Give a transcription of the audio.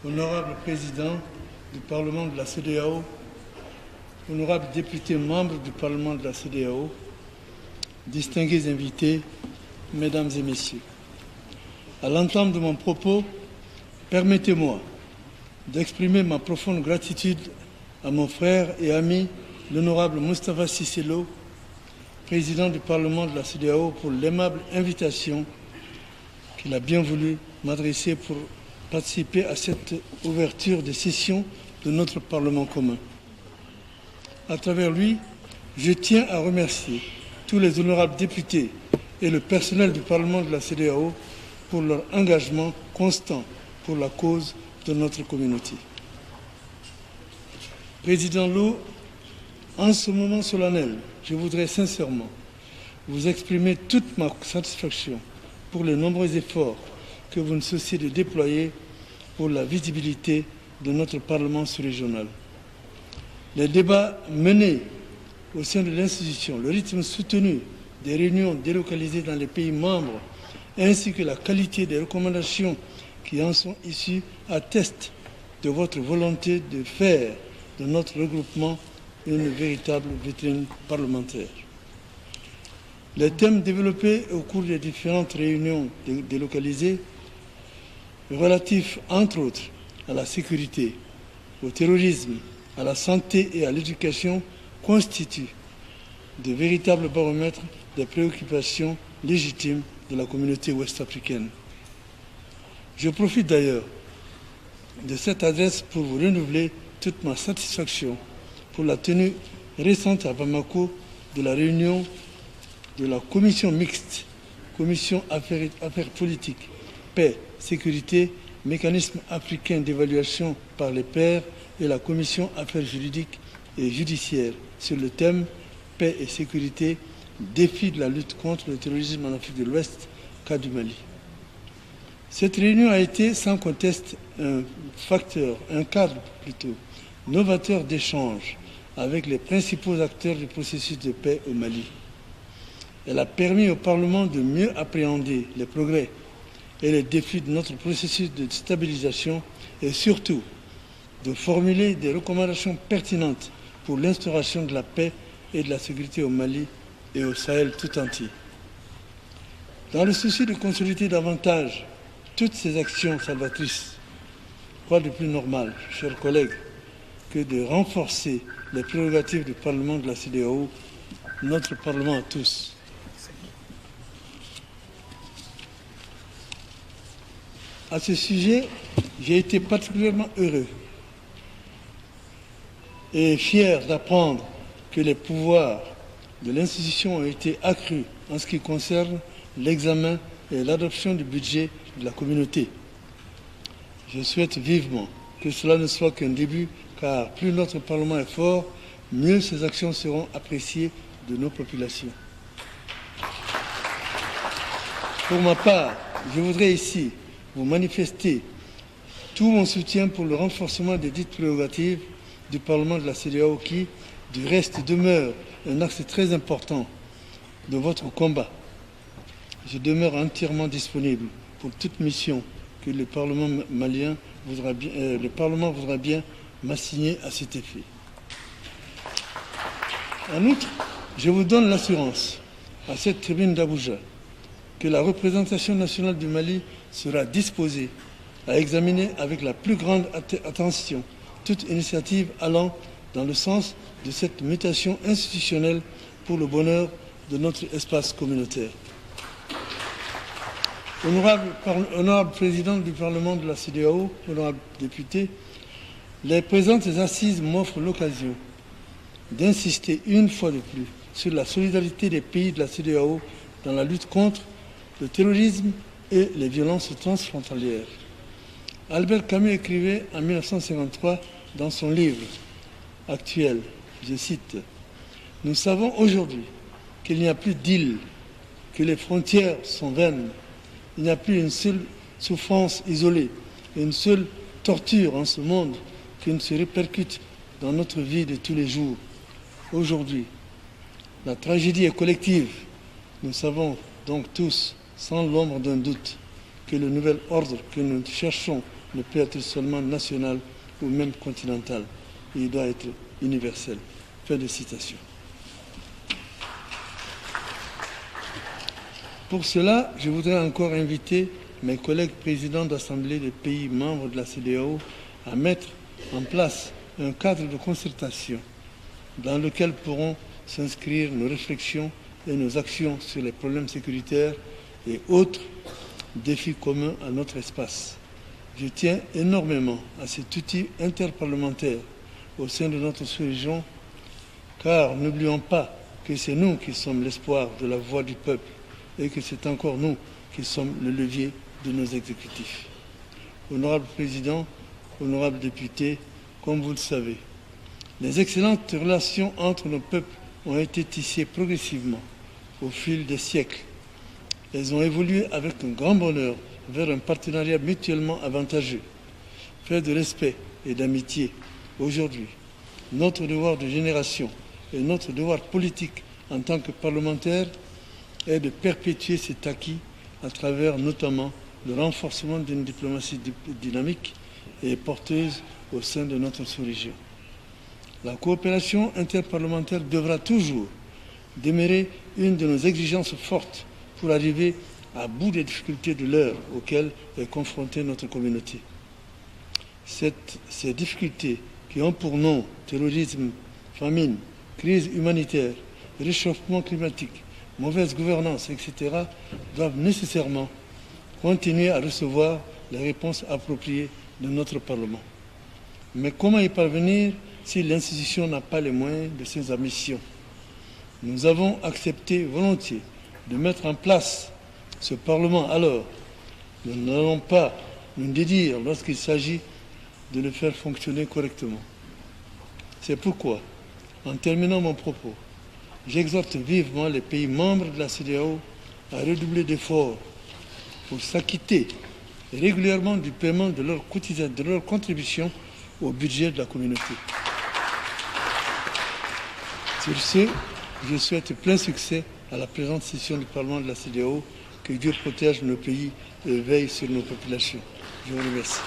Honorable Président du Parlement de la CEDEAO, honorables députés membres du Parlement de la CEDEAO, distingués invités, Mesdames et Messieurs. À l'entame de mon propos, permettez-moi d'exprimer ma profonde gratitude à mon frère et ami, l'honorable Moustapha Cissé Lo, président du Parlement de la CEDEAO, pour l'aimable invitation qu'il a bien voulu m'adresser pour participer à cette ouverture des sessions de notre Parlement commun. À travers lui, je tiens à remercier tous les honorables députés et le personnel du Parlement de la CEDEAO pour leur engagement constant pour la cause de notre communauté. Président Lo, en ce moment solennel, je voudrais sincèrement vous exprimer toute ma satisfaction pour les nombreux efforts que vous ne cessez de déployer pour la visibilité de notre Parlement sous-régional. Les débats menés au sein de l'institution, le rythme soutenu des réunions délocalisées dans les pays membres, ainsi que la qualité des recommandations qui en sont issues, attestent de votre volonté de faire de notre regroupement une véritable vitrine parlementaire. Les thèmes développés au cours des différentes réunions délocalisées, relatifs entre autres à la sécurité, au terrorisme, à la santé et à l'éducation, constituent de véritables baromètres des préoccupations légitimes de la communauté ouest-africaine. Je profite d'ailleurs de cette adresse pour vous renouveler toute ma satisfaction pour la tenue récente à Bamako de la réunion de la commission mixte, commission affaires politiques, paix, sécurité, mécanisme africain d'évaluation par les pairs et la commission affaires juridiques et judiciaires sur le thème paix et sécurité, défi de la lutte contre le terrorisme en Afrique de l'Ouest, cas du Mali. Cette réunion a été sans conteste un cadre plutôt, novateur d'échange avec les principaux acteurs du processus de paix au Mali. Elle a permis au Parlement de mieux appréhender les progrès et les défis de notre processus de stabilisation et surtout de formuler des recommandations pertinentes pour l'instauration de la paix et de la sécurité au Mali et au Sahel tout entier. Dans le souci de consolider davantage toutes ces actions salvatrices, quoi de plus normal, chers collègues, que de renforcer les prérogatives du Parlement de la CEDEAO, notre Parlement à tous. À ce sujet, j'ai été particulièrement heureux et fier d'apprendre que les pouvoirs de l'institution ont été accrus en ce qui concerne l'examen et l'adoption du budget de la communauté. Je souhaite vivement que cela ne soit qu'un début, car plus notre Parlement est fort, mieux ces actions seront appréciées de nos populations. Pour ma part, je voudrais ici vous manifester tout mon soutien pour le renforcement des dites prérogatives du Parlement de la CEDEAO qui, du reste, demeure un axe très important de votre combat. Je demeure entièrement disponible pour toute mission que le Parlement malien voudra bien m'assigner à cet effet. En outre, je vous donne l'assurance à cette tribune d'Abuja que la représentation nationale du Mali sera disposée à examiner avec la plus grande attention toute initiative allant dans le sens de cette mutation institutionnelle pour le bonheur de notre espace communautaire. Honorable président du Parlement de la CEDEAO, honorable député, les présentes assises m'offrent l'occasion d'insister une fois de plus sur la solidarité des pays de la CEDEAO dans la lutte contre le terrorisme et les violences transfrontalières. Albert Camus écrivait en 1953 dans son livre actuel, je cite, « Nous savons aujourd'hui qu'il n'y a plus d'îles, que les frontières sont vaines, il n'y a plus une seule souffrance isolée, une seule torture en ce monde qui ne se répercute dans notre vie de tous les jours. Aujourd'hui, la tragédie est collective. Nous savons donc tous, sans l'ombre d'un doute, que le nouvel ordre que nous cherchons ne peut être seulement national ou même continental. Il doit être universel. Fin de citation. Pour cela, je voudrais encore inviter mes collègues présidents d'Assemblée des pays membres de la CEDEAO à mettre en place un cadre de concertation dans lequel pourront s'inscrire nos réflexions et nos actions sur les problèmes sécuritaires et autres défis communs à notre espace. Je tiens énormément à cet outil interparlementaire au sein de notre sous-région, car n'oublions pas que c'est nous qui sommes l'espoir de la voix du peuple et que c'est encore nous qui sommes le levier de nos exécutifs. Honorable Président, honorables députés, comme vous le savez, les excellentes relations entre nos peuples ont été tissées progressivement au fil des siècles. Elles ont évolué avec un grand bonheur vers un partenariat mutuellement avantageux, fait de respect et d'amitié. Aujourd'hui, notre devoir de génération et notre devoir politique en tant que parlementaires est de perpétuer cet acquis à travers notamment le renforcement d'une diplomatie dynamique et porteuse au sein de notre sous-région. La coopération interparlementaire devra toujours demeurer une de nos exigences fortes pour arriver à bout des difficultés de l'heure auxquelles est confrontée notre communauté. Ces difficultés qui ont pour nom terrorisme, famine, crise humanitaire, réchauffement climatique, mauvaise gouvernance, etc., doivent nécessairement continuer à recevoir les réponses appropriées de notre Parlement. Mais comment y parvenir si l'institution n'a pas les moyens de ses ambitions? Nous avons accepté volontiers de mettre en place ce Parlement. Alors, nous n'allons pas nous dédire lorsqu'il s'agit de le faire fonctionner correctement. C'est pourquoi, en terminant mon propos, j'exhorte vivement les pays membres de la CEDEAO à redoubler d'efforts pour s'acquitter régulièrement du paiement de leur contribution au budget de la communauté. Sur ce, je souhaite plein succès à la présente session du Parlement de la CEDEAO. Que Dieu protège nos pays et veille sur nos populations. Je vous remercie.